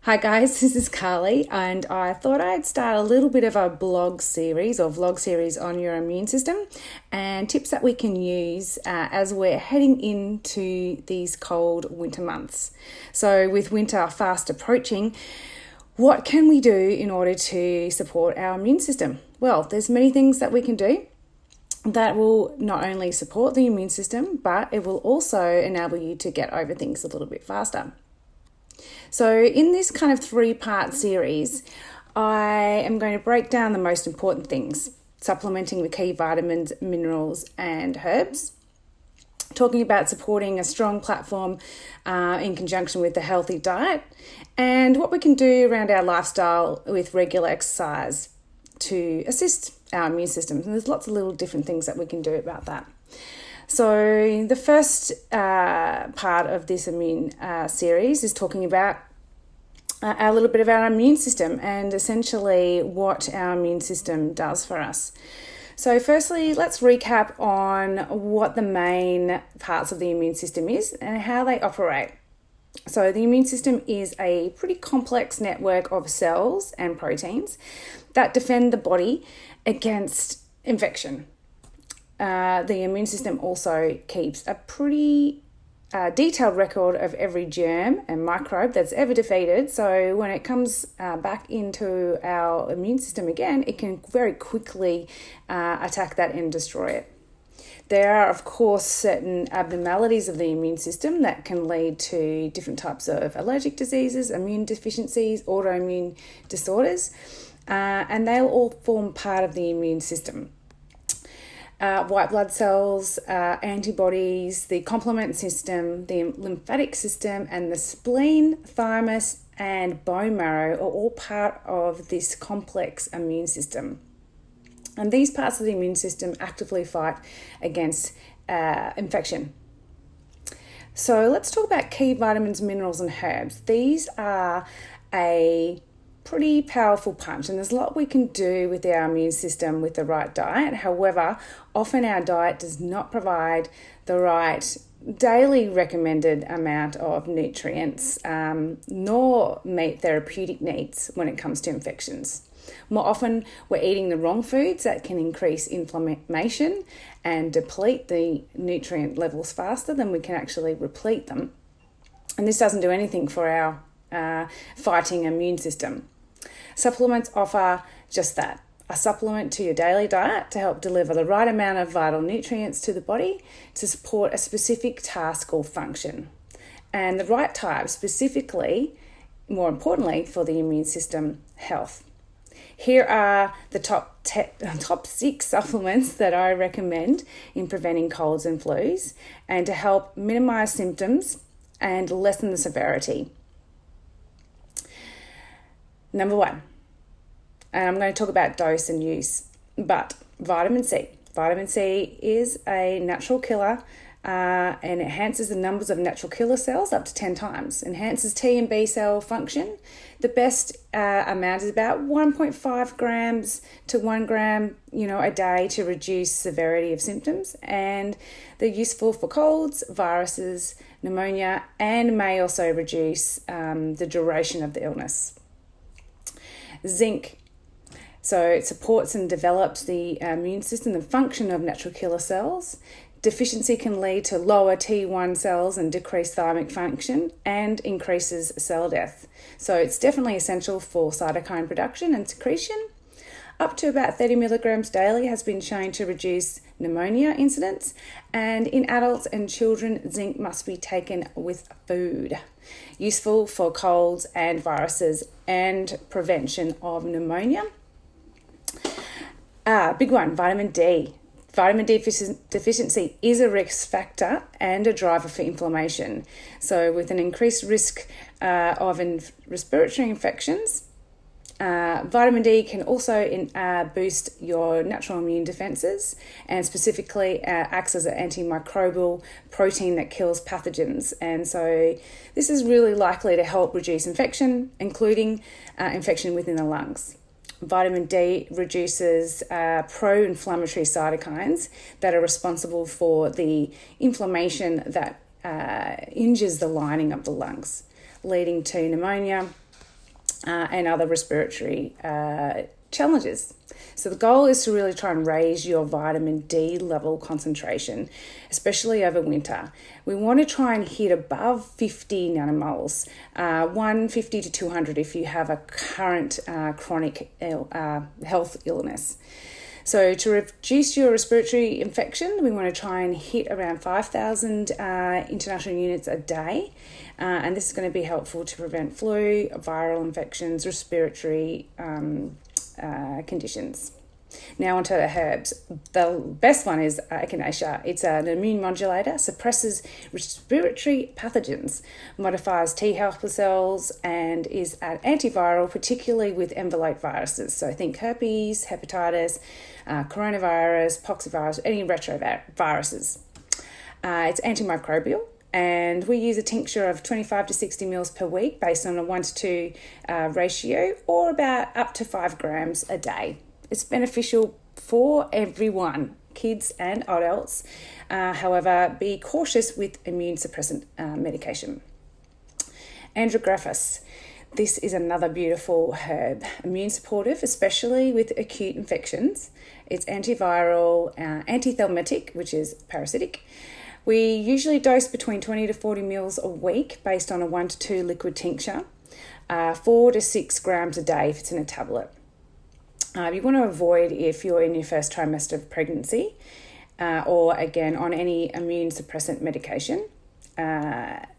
Hi guys, this is Carly, and I thought I'd start a little bit of a vlog series on your immune system and tips that we can use as we're heading into these cold winter months. So with winter fast approaching, what can we do in order to support our immune system? Well, there's many things that we can do that will not only support the immune system, but it will also enable you to get over things a little bit faster. So in this kind of 3-part series, I am going to break down the most important things, supplementing with key vitamins, minerals and herbs, talking about supporting a strong platform in conjunction with a healthy diet, and what we can do around our lifestyle with regular exercise to assist our immune system. And there's lots of little different things that we can do about that. So the first part of this immune series is talking about a little bit of our immune system and essentially what our immune system does for us. So firstly, let's recap on what the main parts of the immune system is and how they operate. So the immune system is a pretty complex network of cells and proteins that defend the body against infection. The immune system also keeps a pretty detailed record of every germ and microbe that's ever defeated. So when it comes back into our immune system again, it can very quickly attack that and destroy it. There are, of course, certain abnormalities of the immune system that can lead to different types of allergic diseases, immune deficiencies, autoimmune disorders, and they'll all form part of the immune system. White blood cells, antibodies, the complement system, the lymphatic system, and the spleen, thymus, and bone marrow are all part of this complex immune system. And these parts of the immune system actively fight against infection. So let's talk about key vitamins, minerals, and herbs. These are a pretty powerful punch, and there's a lot we can do with our immune system with the right diet. However, often our diet does not provide the right daily recommended amount of nutrients, nor meet therapeutic needs when it comes to infections. More often, we're eating the wrong foods that can increase inflammation and deplete the nutrient levels faster than we can actually replete them. And this doesn't do anything for our fighting immune system. Supplements offer just that, a supplement to your daily diet to help deliver the right amount of vital nutrients to the body to support a specific task or function. And the right type specifically, more importantly, for the immune system health. Here are the top 6 supplements that I recommend in preventing colds and flus and to help minimize symptoms and lessen the severity. Number 1, and I'm going to talk about dose and use, but vitamin C. Vitamin C is a natural killer and enhances the numbers of natural killer cells up to 10 times, enhances T and B cell function. The best amount is about 1.5 grams to 1 gram, a day to reduce severity of symptoms, and they're useful for colds, viruses, pneumonia, and may also reduce the duration of the illness. Zinc. So it supports and develops the immune system, the function of natural killer cells. Deficiency can lead to lower T1 cells and decreased thymic function and increases cell death. So it's definitely essential for cytokine production and secretion. Up to about 30 milligrams daily has been shown to reduce pneumonia incidence, and in adults and children, zinc must be taken with food. Useful for colds and viruses and prevention of pneumonia. Big one, vitamin D. Vitamin D deficiency is a risk factor and a driver for inflammation. So with an increased risk of respiratory infections, vitamin D can also boost your natural immune defenses and specifically acts as an antimicrobial protein that kills pathogens. And so this is really likely to help reduce infection, including infection within the lungs. Vitamin D reduces pro-inflammatory cytokines that are responsible for the inflammation that injures the lining of the lungs, leading to pneumonia, and other respiratory challenges. So the goal is to really try and raise your vitamin D level concentration, especially over winter. We want to try and hit above 50 nanomoles, 150 to 200 if you have a current chronic health illness. So to reduce your respiratory infection, we want to try and hit around 5,000 international units a day. And this is going to be helpful to prevent flu, viral infections, respiratory conditions. Now onto the herbs. The best one is echinacea. It's an immune modulator, suppresses respiratory pathogens, modifies T helper cells, and is an antiviral, particularly with envelope viruses. So think herpes, hepatitis, coronavirus, poxvirus, any retroviruses. It's antimicrobial. And we use a tincture of 25 to 60 mils per week based on a 1:2 ratio, or about up to 5 grams a day. It's beneficial for everyone, kids and adults. However, be cautious with immune suppressant medication. Andrographis. This is another beautiful herb, immune supportive, especially with acute infections. It's antiviral, antithelmintic, which is parasitic. We usually dose between 20 to 40 mils a week based on a 1 to 2 liquid tincture, 4 to 6 grams a day if it's in a tablet. You want to avoid if you're in your first trimester of pregnancy or, again, on any immune suppressant medication.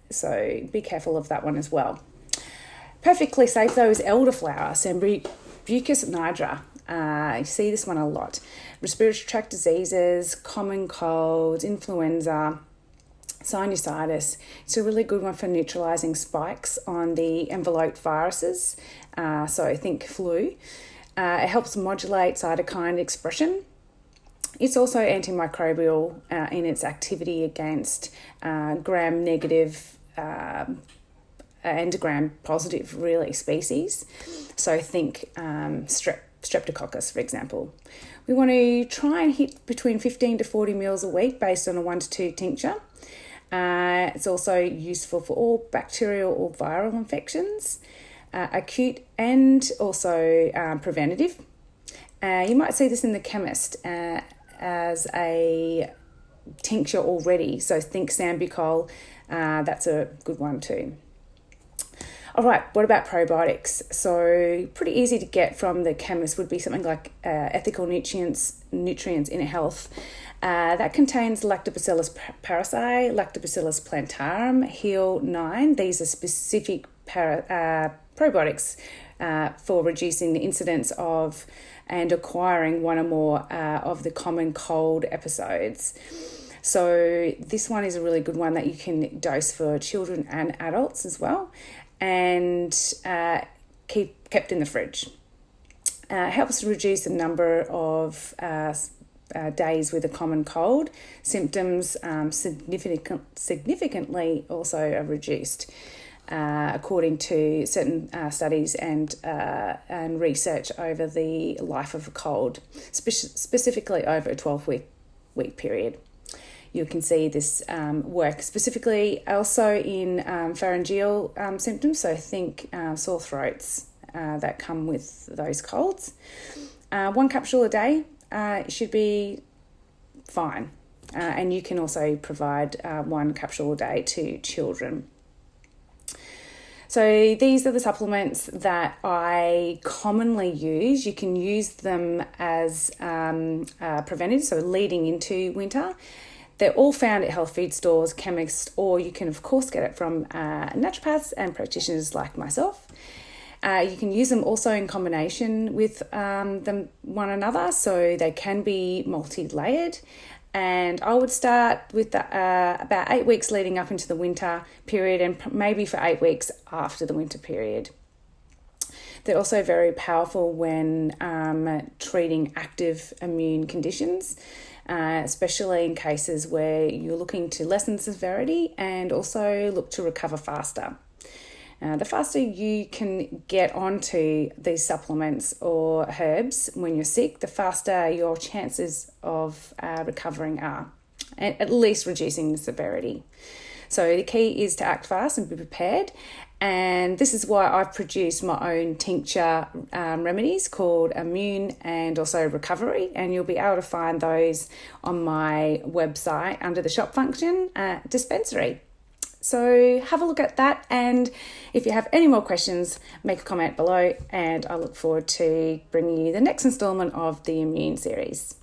So be careful of that one as well. Perfectly safe, though, is elderflower, Sambucus nigra. You see this one a lot. Respiratory tract diseases, common colds, influenza, sinusitis. It's a really good one for neutralising spikes on the envelope viruses. So think flu. It helps modulate cytokine expression. It's also antimicrobial in its activity against gram-negative and gram-positive, really, species. So think Streptococcus, for example. We want to try and hit between 15 to 40 mils a week based on a 1 to 2 tincture. It's also useful for all bacterial or viral infections, acute and also preventative. You might see this in the chemist as a tincture already. So think Sambucol, that's a good one too. All right, what about probiotics? So pretty easy to get from the chemist would be something like ethical nutrients Inner Health. That contains Lactobacillus parasi, Lactobacillus plantarum, Heal 9. These are specific probiotics for reducing the incidence of and acquiring one or more of the common cold episodes. So this one is a really good one that you can dose for children and adults as well, and kept in the fridge. Helps reduce the number of days with a common cold. Symptoms significantly also are reduced, according to certain studies and research over the life of a cold, specifically over a 12-week period. You can see this work specifically also in pharyngeal symptoms, so think sore throats that come with those colds. 1 capsule a day should be fine, and you can also provide 1 capsule a day to children. So these are the supplements that I commonly use. You can use them as preventative, so leading into winter. They're all found at health food stores, chemists, or you can, of course, get it from naturopaths and practitioners like myself. You can use them also in combination with them one another, so they can be multi-layered. And I would start with about 8 weeks leading up into the winter period, and maybe for 8 weeks after the winter period. They're also very powerful when treating active immune conditions, especially in cases where you're looking to lessen severity and also look to recover faster. The faster you can get onto these supplements or herbs when you're sick, the faster your chances of recovering are, and at least reducing the severity. So the key is to act fast and be prepared. And this is why I've produced my own tincture remedies called Immune and also Recovery. And you'll be able to find those on my website under the shop function dispensary. So have a look at that. And if you have any more questions, make a comment below. And I look forward to bringing you the next installment of the Immune series.